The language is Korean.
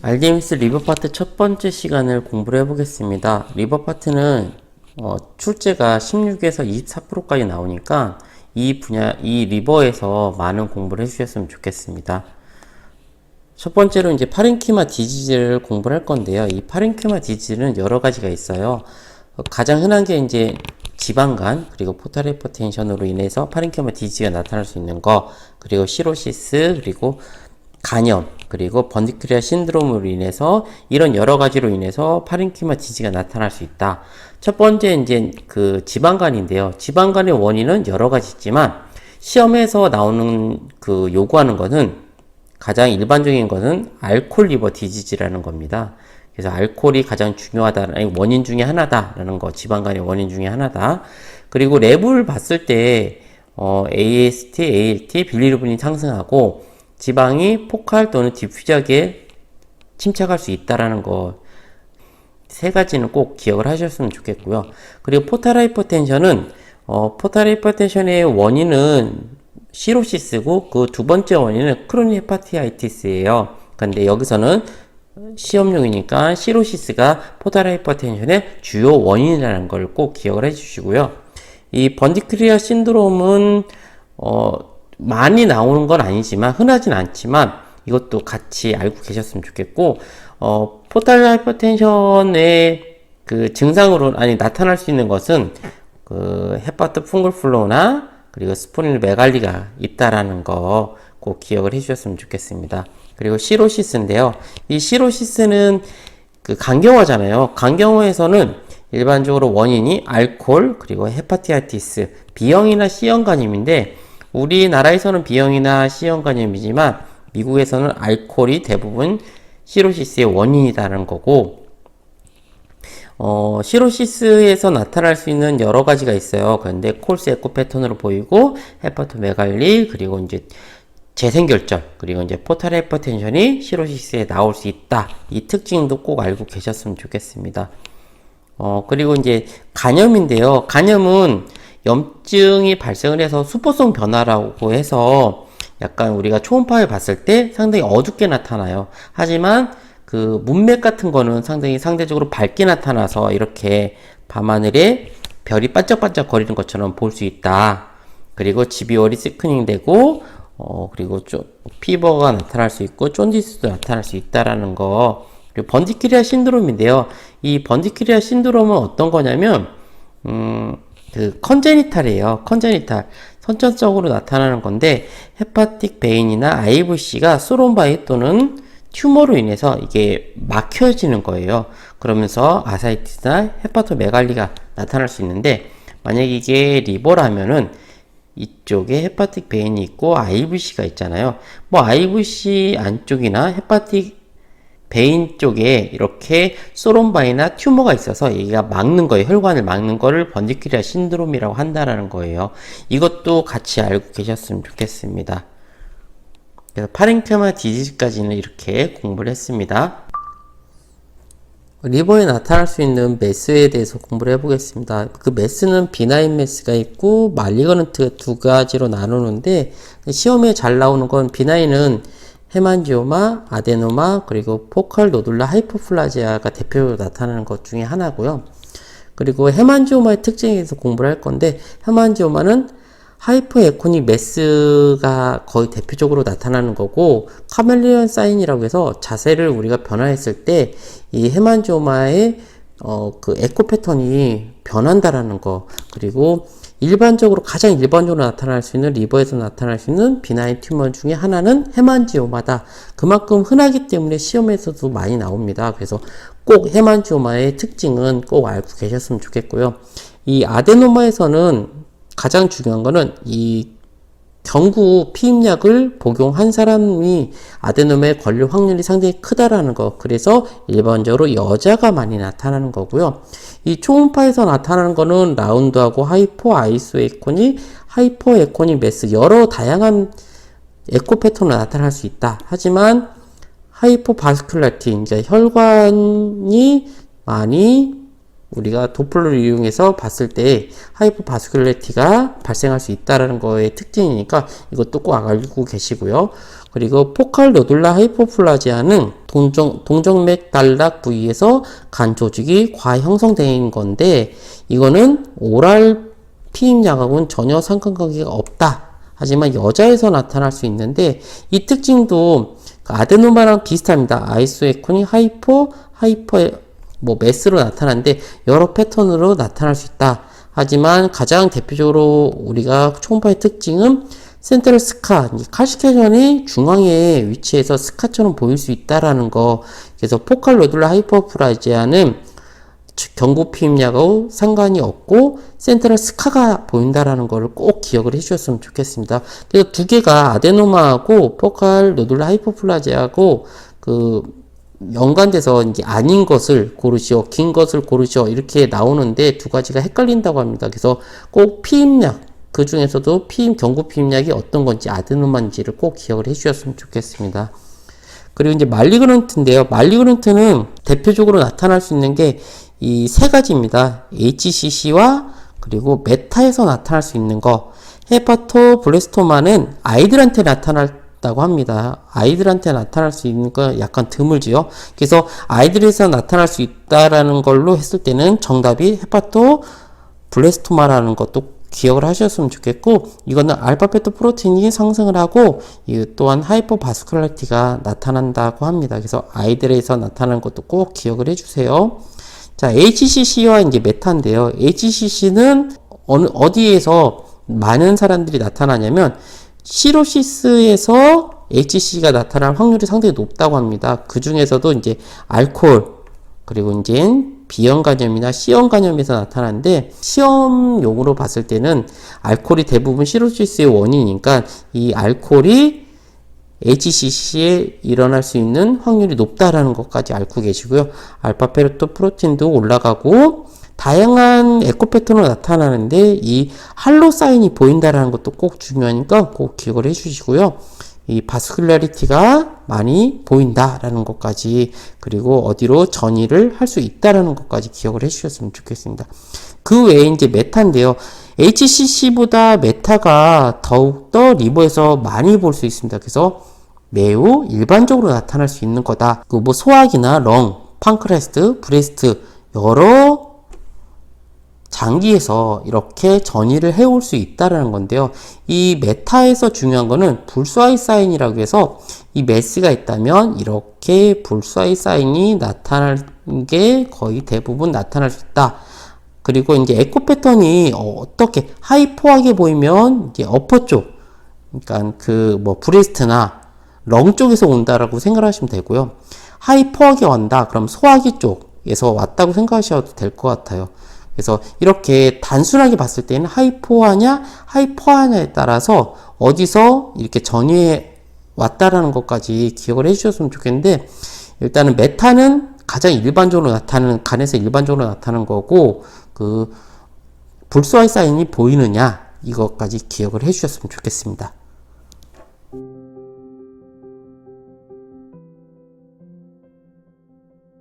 RDMS 리버 파트 첫 번째 시간을 공부를 해보겠습니다. 리버 파트는 출제가 16에서 24%까지 나오니까 이 리버에서 많은 공부를 해주셨으면 좋겠습니다. 첫 번째로 이제 파렌키마 디지즈를 공부를 할 건데요. 이 파렌키마 디지즈는 여러 가지가 있어요. 가장 흔한 게 이제 지방간, 그리고 포탈 하이퍼텐션으로 인해서 파렌키마 디지즈가 나타날 수 있는 거, 그리고 시로시스, 그리고 간염, 그리고 번디크리아 신드롬으로 인해서 이런 여러 가지로 인해서 파렌키마 디지즈가 나타날 수 있다. 첫 번째 이제 그 지방간인데요. 지방간의 원인은 여러 가지 있지만 시험에서 나오는 그 요구하는 것은 가장 일반적인 것은 알코올 리버 디지즈라는 겁니다. 그래서 알코올이 가장 중요하다는 원인 중에 하나다라는 거, 지방간의 원인 중에 하나다. 그리고 랩을 봤을 때 AST, ALT, 빌리루빈이 상승하고 지방이 포칼 또는 디퓨저하게 침착할 수 있다라는 거 세 가지는 꼭 기억을 하셨으면 좋겠고요. 그리고 포탈 하이퍼텐션은 포탈 하이퍼텐션의 원인은 시로시스고 그 두 번째 원인은 크로닉 헤파티아이티스예요. 근데 여기서는 시험용이니까 시로시스가 포탈 하이퍼텐션의 주요 원인이라는 걸 꼭 기억을 해주시고요. 이 번디크리아 신드롬은 많이 나오는 건 아니지만 흔하진 않지만 이것도 같이 알고 계셨으면 좋겠고 포탈 하이퍼텐션의 그 증상으로 나타날 수 있는 것은 그 헤파토 풍글플로우나 그리고 스포닌 메갈리가 있다라는 거 꼭 기억을 해주셨으면 좋겠습니다. 그리고 시로시스인데요. 이 시로시스는 그 간경화잖아요. 간경화에서는 일반적으로 원인이 알코올 그리고 헤파티아티스 B형이나 C형 간염인데 우리나라에서는 B형이나 C형 간염이지만 미국에서는 알코올이 대부분 시로시스의 원인이라는 거고 시로시스에서 나타날 수 있는 여러 가지가 있어요. 그런데 콜스 에코 패턴으로 보이고 헤파토메갈리 그리고 이제 재생결절 그리고 이제 포탈 하이퍼텐션이 시로시스에 나올 수 있다. 이 특징도 꼭 알고 계셨으면 좋겠습니다. 그리고 이제 간염인데요. 간염은 염증이 발생을 해서 수포성 변화라고 해서 약간 우리가 초음파에 봤을 때 상당히 어둡게 나타나요. 하지만 그 문맥 같은 거는 상대적으로 밝게 나타나서 이렇게 밤하늘에 별이 반짝반짝 거리는 것처럼 볼 수 있다. 그리고 지비월이 시크닝 되고 그리고 피버가 나타날 수 있고 쫀디스도 나타날 수 있다라는 거. 그리고 번디크리아 신드롬인데요. 이 번디크리아 신드롬은 어떤 거냐면 그 컨제니탈이에요. 컨제니탈. 선천적으로 나타나는 건데 헤파틱 베인이나 IVC가 소롬바이 또는 튜머로 인해서 이게 막혀지는 거예요. 그러면서 아사이티스나 헤파토메갈리가 나타날 수 있는데 만약에 이게 리버라면은 이쪽에 헤파틱 베인이 있고 IVC가 있잖아요. 뭐 IVC 안쪽이나 헤파틱 베인 쪽에 이렇게 소롬바이나 튜머가 있어서 얘가 막는 거예요. 혈관을 막는 거를 번디크리아 신드롬이라고 한다라는 거예요. 이것도 같이 알고 계셨으면 좋겠습니다. 그래서 파렌키마 디지즈까지는 이렇게 공부를 했습니다. 리버에 나타날 수 있는 메스에 대해서 공부를 해보겠습니다. 그 메스는 비나인 메스가 있고 말리거넌트 두 가지로 나누는데 시험에 잘 나오는 건 비나인은 헤만지오마, 아데노마, 그리고 포컬 노둘라 하이퍼플라지아가 대표적으로 나타나는 것 중에 하나고요. 그리고 헤만지오마의 특징에 대해서 공부를 할 건데 헤만지오마는 하이퍼 에코닉 메스가 거의 대표적으로 나타나는 거고 카멜레온 사인이라고 해서 자세를 우리가 변화했을 때 이 헤만지오마의 그 에코 패턴이 변한다라는 거. 그리고 가장 일반적으로 나타날 수 있는 리버에서 나타날 수 있는 비나인 튜머 중에 하나는 헤만지오마다. 그만큼 흔하기 때문에 시험에서도 많이 나옵니다. 그래서 꼭 헤만지오마의 특징은 꼭 알고 계셨으면 좋겠고요. 이 아데노마에서는 가장 중요한 거는 이 경구 피임약을 복용한 사람이 아데노마에 걸릴 확률이 상당히 크다라는 거. 그래서 일반적으로 여자가 많이 나타나는 거고요. 이 초음파에서 나타나는 거는 라운드하고 하이퍼 아이소에코닉, 하이퍼 에코닉 메스 여러 다양한 에코 패턴으로 나타날 수 있다. 하지만 하이퍼 바스큘라티 이제 혈관이 많이 우리가 도플러를 이용해서 봤을 때 하이퍼바스큘리티가 발생할 수 있다는 거의 특징이니까 이것도 꼭 알고 계시고요. 그리고 포칼 노듈라 하이포플라지아는 동정맥 단락 부위에서 간 조직이 과형성된 건데, 이거는 오랄 피임약하고는 전혀 상관관계가 없다. 하지만 여자에서 나타날 수 있는데, 이 특징도 아데노마랑 비슷합니다. 아이소에코니 하이퍼 메스로 나타나는데 여러 패턴으로 나타날 수 있다. 하지만 가장 대표적으로 우리가 초음파의 특징은 센트럴 스카, 칼시케이션이 중앙에 위치해서 스카처럼 보일 수 있다라는 거. 그래서 포칼 노듈라 하이퍼플라지아는 경구 피임약하고 상관이 없고 센트럴 스카가 보인다라는 거를 꼭 기억을 해주셨으면 좋겠습니다. 그래서 두 개가 아데노마하고 포칼 노듈라 하이퍼플라지아하고 연관돼서 이제 아닌 것을 고르시오, 긴 것을 고르시오 이렇게 나오는데 두 가지가 헷갈린다고 합니다. 그래서 꼭 피임약, 그 중에서도 경구 피임약이 어떤 건지 아데노마인지를 꼭 기억을 해주셨으면 좋겠습니다. 그리고 이제 말리그넌트인데요. 말리그넌트는 대표적으로 나타날 수 있는 게 이 세 가지입니다. HCC와 그리고 메타에서 나타날 수 있는 거. 헤파토블레스토마는 아이들한테 나타났다고 합니다. 아이들한테 나타날 수 있는 거 약간 드물지요. 그래서 아이들에서 나타날 수 있다라는 걸로 했을 때는 정답이 헤파토블레스토마라는 것도 기억을 하셨으면 좋겠고, 이거는 알파 페토 프로틴이 상승을 하고 이 또한 하이퍼바스큘라리티가 나타난다고 합니다. 그래서 아이들에서 나타나는 것도 꼭 기억을 해주세요. 자, HCC와 이제 메타인데요. HCC는 어디에서 많은 사람들이 나타나냐면 시로시스에서 HCC가 나타날 확률이 상당히 높다고 합니다. 그 중에서도 이제 알코올, 그리고 이제 B형 간염이나 C형 간염에서 나타나는데, 시험용으로 봤을 때는 알코올이 대부분 시로시스의 원인이니까 이 알코올이 HCC에 일어날 수 있는 확률이 높다라는 것까지 알고 계시고요. 알파 페토 프로틴도 올라가고 다양한 에코 패턴으로 나타나는데 이 할로 사인이 보인다라는 것도 꼭 중요하니까 꼭 기억을 해주시고요. 이 바스큘라리티가 많이 보인다라는 것까지, 그리고 어디로 전이를 할 수 있다라는 것까지 기억을 해주셨으면 좋겠습니다. 그 외에 이제 메타인데요. HCC보다 메타가 더욱더 리버에서 많이 볼 수 있습니다. 그래서 매우 일반적으로 나타날 수 있는 거다. 뭐 소화기나 렁, 판크레스트, 브레스트 여러 장기에서 이렇게 전이를 해올 수 있다라는 건데요. 이 메타에서 중요한 거는 불수아이 사인이라고 해서 이 메스가 있다면 이렇게 불수아이 사인이 나타날 게 거의 대부분 나타날 수 있다. 그리고 이제 에코 패턴이 어떻게 하이포하게 보이면 이제 어퍼 쪽, 그러니까 브레스트나 렁 쪽에서 온다라고 생각하시면 되고요. 하이포하게 왔다, 그럼 소화기 쪽에서 왔다고 생각하셔도 될 것 같아요. 그래서 이렇게 단순하게 봤을 때는 하이포하냐, 하이퍼하냐에 따라서 어디서 이렇게 전이해 왔다라는 것까지 기억을 해주셨으면 좋겠는데, 일단은 메타는 가장 일반적으로 나타나는, 간에서 일반적으로 나타나는 거고, 불수아이 사인이 보이느냐, 이것까지 기억을 해주셨으면 좋겠습니다.